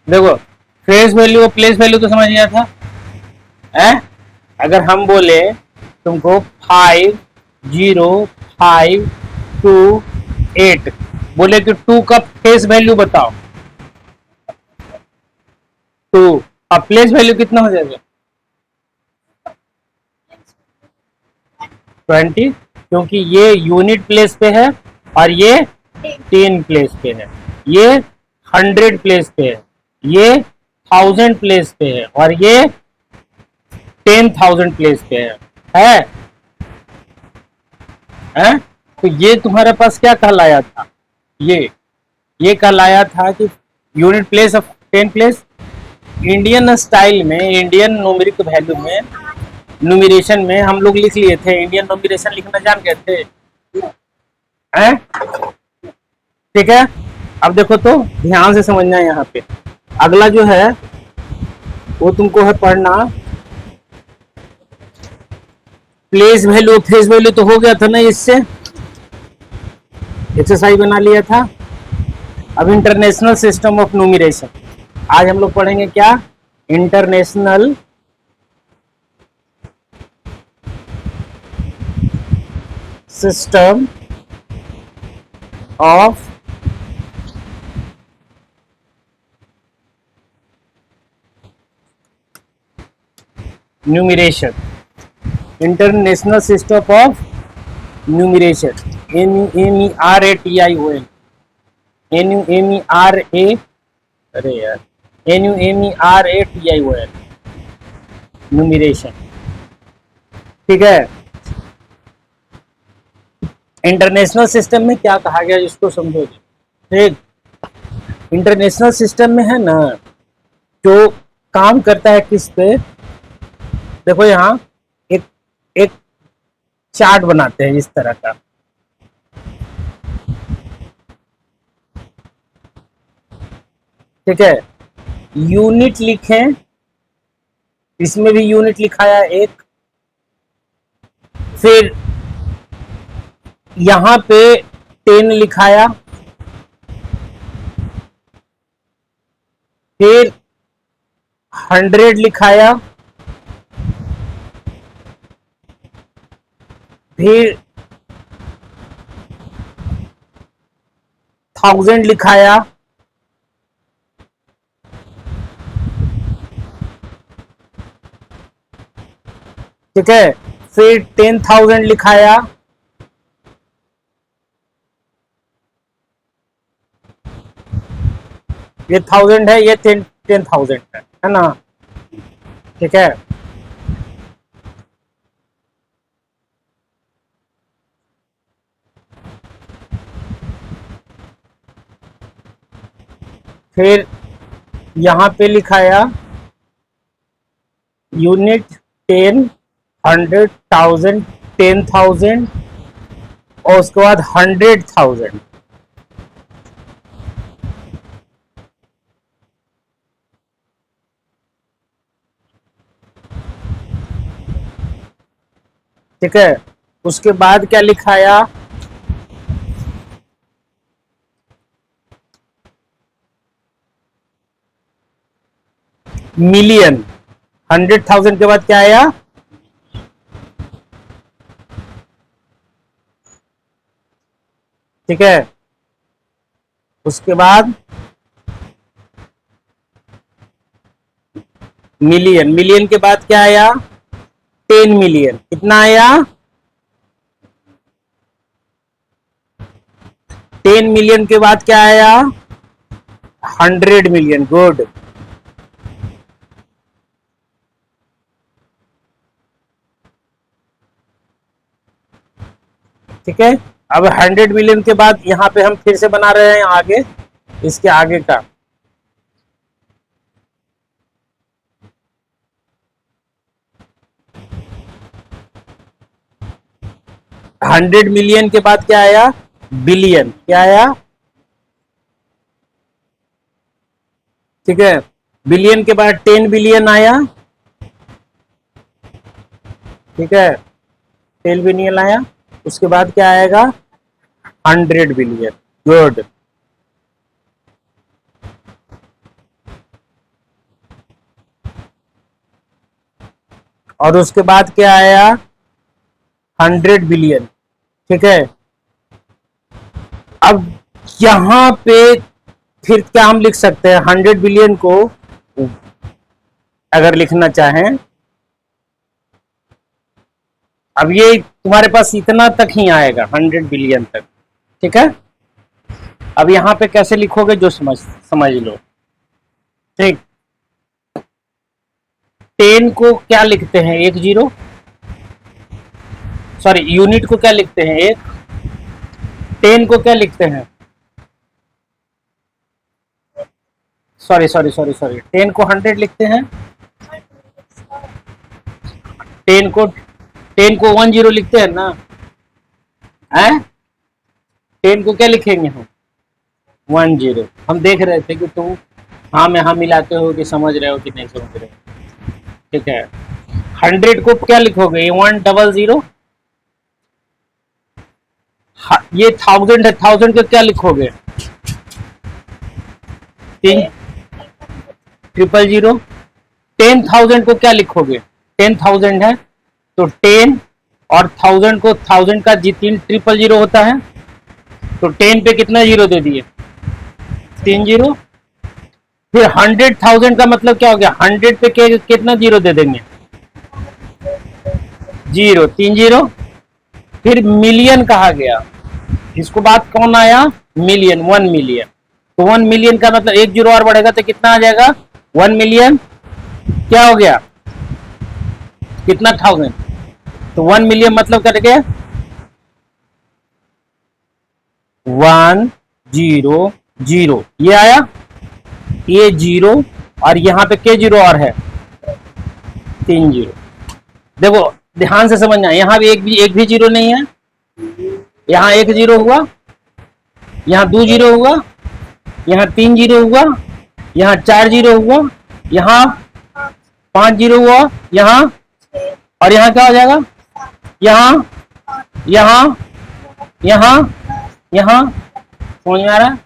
देखो, face value और place value तो समझ गया था है। अगर हम बोले तुमको 50528 बोले कि 2 का फेस वैल्यू बताओ, टू, अब प्लेस वैल्यू कितना हो जाएगा? 20, क्योंकि ये यूनिट प्लेस पे है और ये 10 प्लेस पे है, ये 100 प्लेस पे है, ये 1000 प्लेस पे है और ये 10,000 प्लेस पे है। है? तो ये तुम्हारे पास क्या कहलाया था? ये कहलाया था कि unit place of 10 place. Indian style में, इंडियन न्यूमेरिक वैल्यू में, न्यूमरेशन में हम लोग लिख लिए थे, इंडियन न्यूमरेशन लिखना जान गए थे हैं? ठीक है। अब देखो तो ध्यान से समझना है यहाँ पे। अगला जो है वो तुमको है पढ़ना, प्लेस वैल्यू फेस वैल्यू तो हो गया था ना, इससे एक्सरसाइज बना लिया था। अब इंटरनेशनल सिस्टम ऑफ न्यूमरेशन आज हम लोग पढ़ेंगे क्या? International system of numeration. International system of numeration, NUMERATION, NUMERA, अरे यार, NUMERATION, न्यूमरेशन। ठीक है। इंटरनेशनल सिस्टम में क्या कहा गया इसको समझोगे। ठीक, इंटरनेशनल सिस्टम में है ना, जो काम करता है किस पे, देखो यहाँ एक एक चार्ट बनाते हैं इस तरह का। ठीक है, यूनिट लिखें, इसमें भी यूनिट लिखाया एक, फिर यहां पे 10 लिखाया, फिर 100 लिखाया, फिर 1000 लिखाया, ठीक है, फिर 10,000 लिखाया, ये 1000 है, ये 10,000 है ना। ठीक है, फिर यहां पे लिखाया यूनिट 10, 100,000, 10,000 और उसके बाद 100,000। 'ठीक है, उसके बाद क्या लिखाया, मिलियन। 100,000 के बाद क्या आया, ठीक है, उसके बाद मिलियन, मिलियन के बाद क्या आया, 10 मिलियन। कितना आया, 10 मिलियन के बाद क्या आया, 100 मिलियन। गुड। ठीक है, अब 100 मिलियन के बाद यहाँ पे हम फिर से बना रहे हैं आगे, इसके आगे का 100 मिलियन के बाद क्या आया, बिलियन। क्या आया, ठीक है, बिलियन के बाद 10 बिलियन आया। ठीक है, 10 बिलियन आया, उसके बाद क्या आएगा, 100 बिलियन। गुड। और उसके बाद क्या आया 100 बिलियन। ठीक है, अब यहां पे फिर क्या हम लिख सकते हैं 100 बिलियन को, अगर लिखना चाहें, अब ये तुम्हारे पास इतना तक ही आएगा 100 बिलियन तक। ठीक है, अब यहां पे कैसे लिखोगे जो समझ लो। ठीक, 10 को क्या लिखते हैं, 10, सॉरी यूनिट को क्या लिखते हैं, 1। 10 को क्या लिखते हैं, सॉरी 10 को 100 लिखते हैं। 10 को 10 लिखते हैं ना, है 10 को क्या लिखेंगे हम, 10। हम देख रहे थे कि तुम हाँ में हाँ मिलाते हो कि समझ रहे हो कि नहीं समझ रहे हो। ठीक है, 100 को क्या लिखोगे, 100। ये 1000 है, 1000 को क्या लिखोगे, 300। 10,000 को क्या लिखोगे, 10,000 है तो 10 और 1000 को 1000 का 300 होता है, तो 10 पे कितना जीरो दे दिए, 3 0। फिर 100,000 का मतलब क्या हो गया, 100 पे कितना जीरो दे देंगे, 0, 3 0। फिर मिलियन कहा गया, इसको बात कौन आया, मिलियन, 1 मिलियन। तो 1 मिलियन का मतलब 1 0 और बढ़ेगा तो कितना आ जाएगा, 1 मिलियन। क्या हो गया, कितना 1000, तो 1 मिलियन मतलब कट गया 100। ये आया, ये 0 और यहां पे के 0 और है, 3 0। देखो ध्यान से समझना, यहां भी एक भी 0 नहीं है, यहां 1 0 हुआ, यहां 2 0 हुआ, यहां 3 0 हुआ, यहां 4 0 हुआ, यहां 5 0 हुआ, यहां, और यहां क्या हो जाएगा, यहां यहां यहां यहां, समझ में आ रहा है,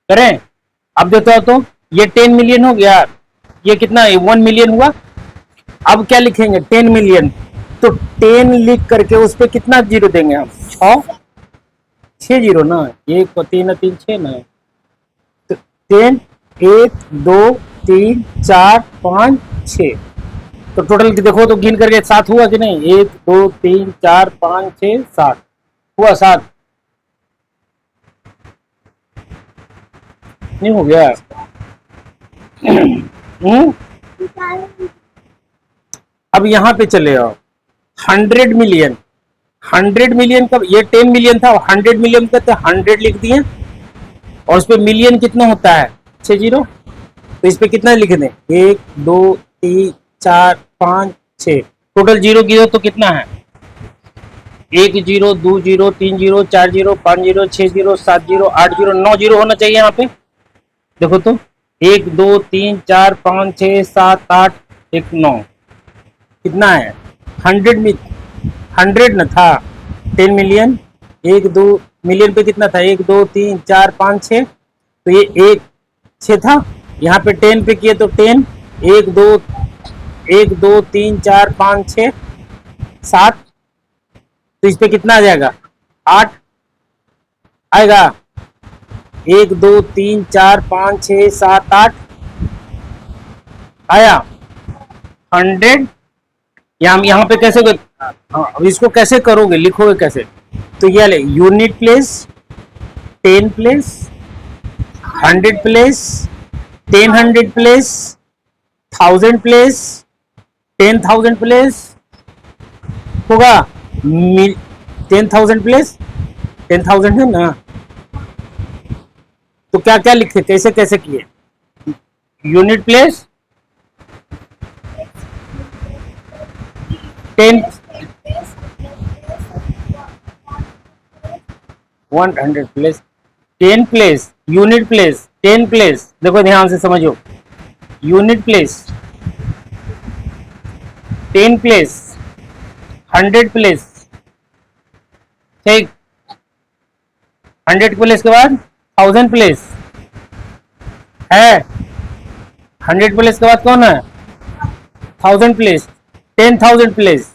करें। अब देखो तो ये 10 मिलियन हो गया, ये कितना 1 मिलियन हुआ। अब क्या लिखेंगे, 10 मिलियन, तो 10 लिख करके उस पर कितना जीरो देंगे हम, 6 0 ना, 1 3 3 6 ना, तो 10, 1 2 3 4 5 6, तो टोटल देखो तो गिन करके 7 हुआ कि नहीं, 1 2 3 4 5 6 7 हुआ, 7 नहीं हो गया। अब यहां पे चले आओ, 100 मिलियन, 100 मिलियन का, ये 10 मिलियन था, 100 मिलियन का तो 100 लिख दिए, और उस पर मिलियन कितना होता है, 6 0, तो इस पे कितना लिख दें, 1 2 3 4 5 6, टोटल जीरो गिरो तो कितना है, 1 0 2 0 3 0 4 0 5 0 6 0 7 0 8 0 9 0 होना चाहिए यहाँ पे। देखो तो 1 2 3 4 5 6 7 8 1 9, कितना है, 100 में 100 न था, 10 मिलियन, 1 2 मिलियन पे कितना था, 1 2 3 4 5 6, तो ये 1 6 था, यहाँ पे 10 पे किए तो 10, 1 2 1 2 3 4 5 6 7, तो इस पे कितना आ जाएगा, 8 आएगा, 1 2 3 4 5 6 7 8 आया 100। यहाँ पे कैसे हाँ, अब इसको कैसे करोगे, लिखोगे कैसे, तो ये ले, unit place, 10 place, 100 place, 10 place, 1000 place, 10,000 place होगा, 10,000 प्लेस, 10,000 है ना, तो क्या क्या लिखे, कैसे कैसे किए, unit place 10 100 place 10 place, unit place 10 place, देखो ध्यान से समझो, यूनिट प्लेस 10 प्लेस, 100 प्लेस, ठीक, 100 प्लेस के बाद 1000 प्लेस है, 100 प्लेस के बाद कौन है, 1000 प्लेस, 10,000 प्लेस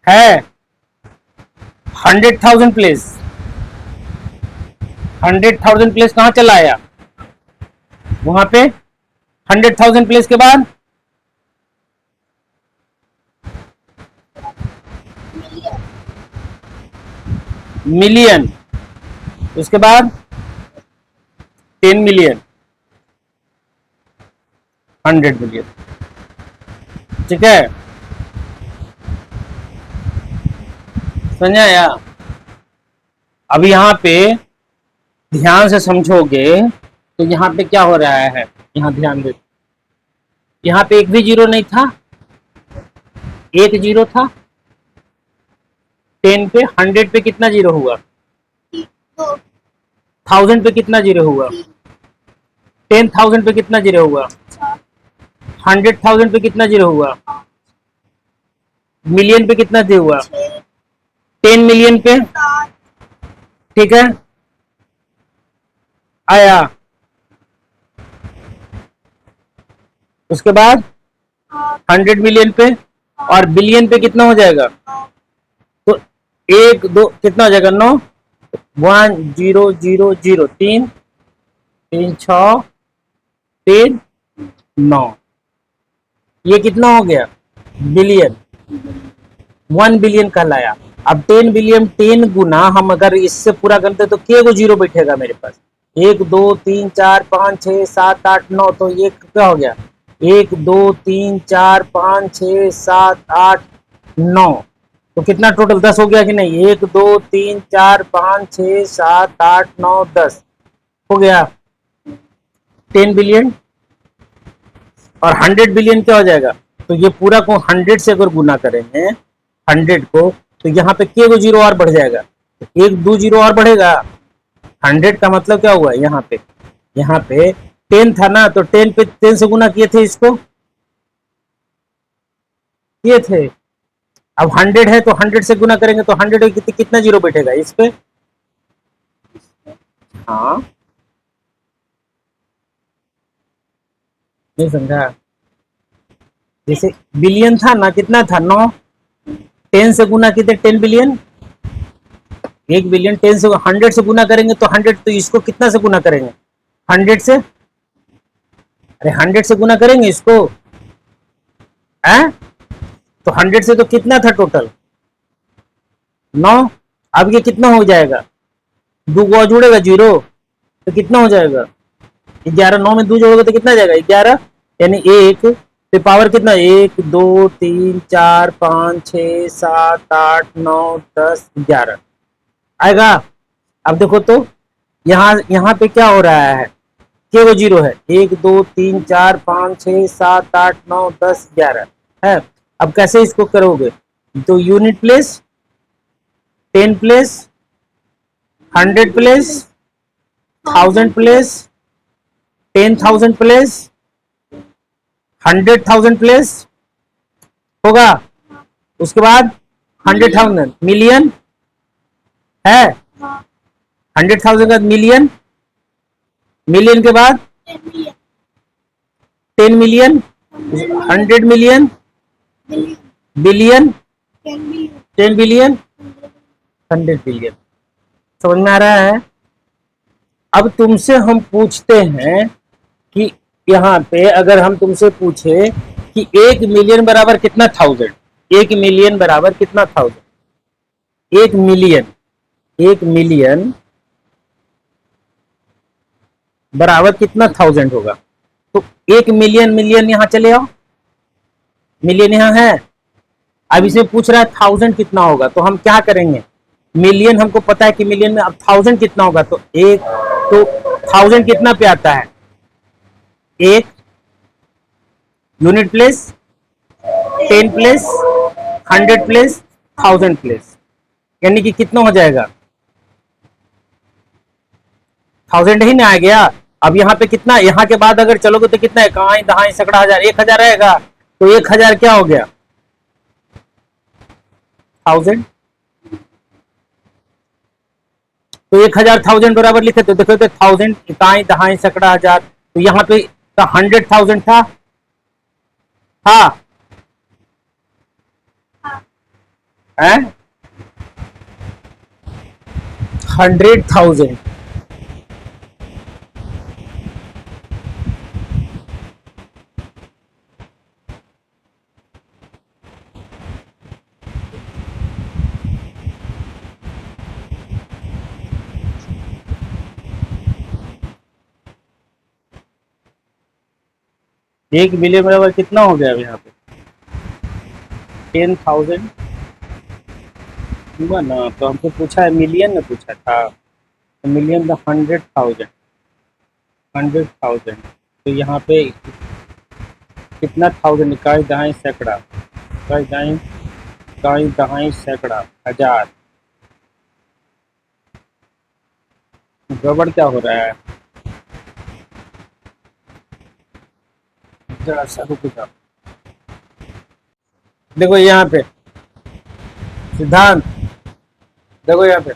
है, 100,000 प्लेस, 100,000 प्लेस कहां चला आया वहां पे? 100,000 प्लेस के बाद मिलियन, उसके बाद 10 मिलियन, 100 मिलियन। ठीक है, समझ आया? अब यहां पे ध्यान से समझोगे तो यहां पे क्या हो रहा है, यहां ध्यान दे, यहां पे एक भी जीरो नहीं था, एक जीरो था। 10 पे, 100 पे कितना जीरो हुआ? 1000 पे कितना जीरो हुआ? 10,000 पे कितना जीरो हुआ? 100,000 पे कितना जीरो हुआ? मिलियन पे कितना जीरो हुआ? 10 मिलियन पे। ठीक है, आया। उसके बाद 100 मिलियन पे, और बिलियन पे कितना हो जाएगा? तो एक दो कितना हो जाएगा? 9, 1000, 3 3 6 3 9, ये कितना हो गया? बिलियन, 1 बिलियन कहलाया। अब 10 बिलियन 10 गुना हम अगर इससे पूरा करते तो क्या को जीरो बैठेगा मेरे पास? 1 2 3 4 5 6 7 8 9, तो ये क्या हो गया? 1 2 3 4 5 6 7 8 9, तो कितना टोटल? 10 हो गया कि नहीं? 1 2 3 4 5 6 7 8 9 10 हो गया 10 बिलियन। और 100 बिलियन क्या हो जाएगा? तो ये पूरा को 100 से अगर गुना करेंगे 100 को, तो यहाँ पे के को जीरो और बढ़ जाएगा, तो एक दो जीरो और बढ़ेगा। 100 का मतलब क्या हुआ? यहाँ पे 10 था ना, तो 10 पे 10 से गुना किए थे, इसको किए थे। अब 100 है तो 100 से गुना करेंगे तो 100 कितना जीरो बैठेगा इस पे? हाँ, नहीं समझा? जैसे बिलियन था ना, कितना था? 9, 10 से गुना कितने? 10 बिलियन। 1 बिलियन 10 से 100 से गुना करेंगे तो 100, तो इसको कितना से गुना करेंगे? 100 से। अरे 100 से गुना करेंगे इसको, है? तो 100 से तो कितना था टोटल? 9। अब ये कितना हो जाएगा? दो को जुड़ेगा जीरो, तो कितना हो जाएगा? 11। 9 में दो जोड़ोगे तो कितना जाएगा? 11, यानी एक पे पावर कितना? 1 2 3 4 5 6 7 8 9 10 11 आएगा। अब देखो तो यहाँ पे क्या हो रहा है? के वो जीरो है। 1 2 3 4 5 6 7 8 9 10 11 है। अब कैसे इसको करोगे? तो unit place, 10 place, 100 place, 1000 place, 10,000 place, 100,000 place होगा। उसके बाद 100,000 मिलियन है, 100,000 का मिलियन, मिलियन के बाद 10 million, 100 million, billion, 10 billion, 100 billion. समझ में आ रहा है? अब तुमसे हम पूछते हैं कि यहाँ पे अगर हम तुमसे पूछे कि 1 मिलियन बराबर कितना? 1000। 1 मिलियन बराबर कितना? 1000। 1 मिलियन, 1 मिलियन बराबर कितना? 1000 होगा। तो 1 मिलियन, मिलियन यहां चले आओ, मिलियन यहां है। अब इसे पूछ रहा है 1000 कितना होगा, तो हम क्या करेंगे? मिलियन हमको पता है कि मिलियन में, अब 1000 कितना होगा? तो 1000 कितना पे आता है? 1 unit place, 10 place, 100 place, 1000 place, यानी कि कितना हो जाएगा? 1000 ही ना आ गया। अब यहाँ पे कितना, यहाँ के बाद अगर चलोगे तो कितना है? कहां दहाई सैकड़ा हजार, 1000 आएगा। तो 1000 क्या हो गया? 1000। तो 1000 1000 बराबर लिखे तो देखो तो 1000 इकाई दहाई सैकड़ा हजार, तो यहाँ पे 100,000 था, हाँ है 100,000। एक मिलियन बराबर कितना हो गया अब यहाँ पे? 10,000 हुआ ना। तो हमसे पूछा है, मिलियन में पूछा था, तो मिलियन का 100,000। 100,000 तो यहाँ पे कितना थाउजेंड? इकाई दहाई सैकड़ा, इकाई दहाई, इकाई दहाई सैकड़ा, हजार। गड़बड़ क्या हो रहा है? जरा सा रुक जाओ। देखो यहाँ पे सिद्धांत, देखो यहाँ पे,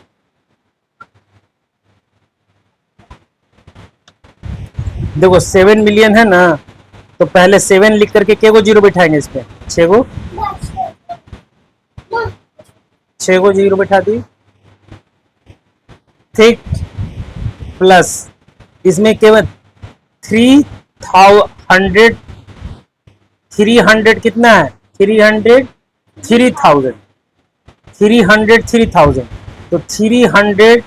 देखो 7 मिलियन है ना, तो पहले 7 लिख करके के को जीरो बैठाएंगे इसमें, 6 को जीरो बैठा दी, ठीक। प्लस इसमें केवल 300, 300 कितना है? 300, 3000, 300, 3000, तो 300,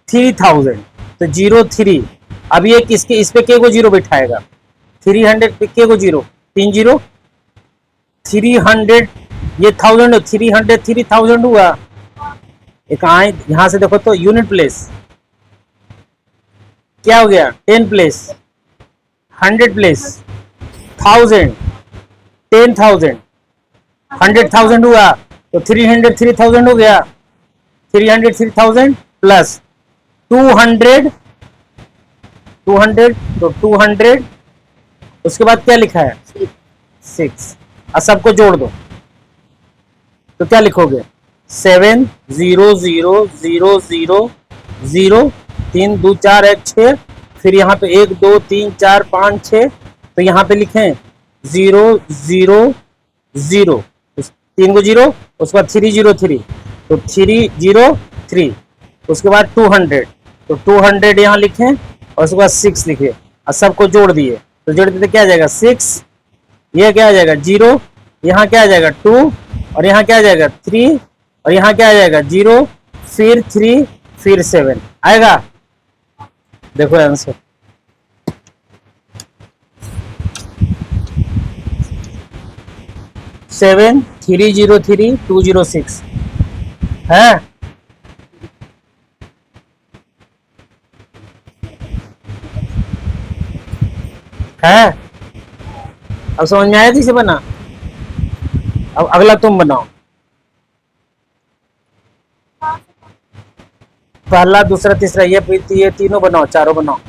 3000, तो 03। अब ये किसके, इस पे के को जीरो बैठाएगा, 300 पे के को जीरो, 30, 300, ये 1000, 300, 3000 हुआ। एक आए यहां से देखो तो यूनिट प्लेस क्या हो गया? 10 प्लेस, 100 प्लेस, 1000, 10,000, 100,000 हुआ, तो 300, 3000 हो गया। 300, 3000 प्लस 200, 200, तो 200, उसके बाद क्या लिखा है? 6। और सबको जोड़ दो तो क्या लिखोगे? 7,0,0,0,0, 3 2 4 1 6, फिर यहाँ पे 1 2 3 4 5 6, तो यहाँ पे लिखें 0 0 0, 3 को जीरो, उसके बाद 303, तो 303, उसके बाद 200, तो 200 यहाँ लिखें, और उसके बाद 6 लिखे, और सबको जोड़ दिए, तो जोड़ देते क्या आ जाएगा? 6, ये क्या आ जाएगा? 0, यहाँ क्या आ जाएगा? 2, और यहाँ क्या आ जाएगा? 3, और यहाँ क्या आ जाएगा? 0, फिर 3, फिर 7 आएगा। देखो आंसर, 7,303,206 है। अब समझ में आया कैसे बना? अब अगला तुम बनाओ, पहला दूसरा तीसरा, ये तीनों बनाओ, चारों बनाओ।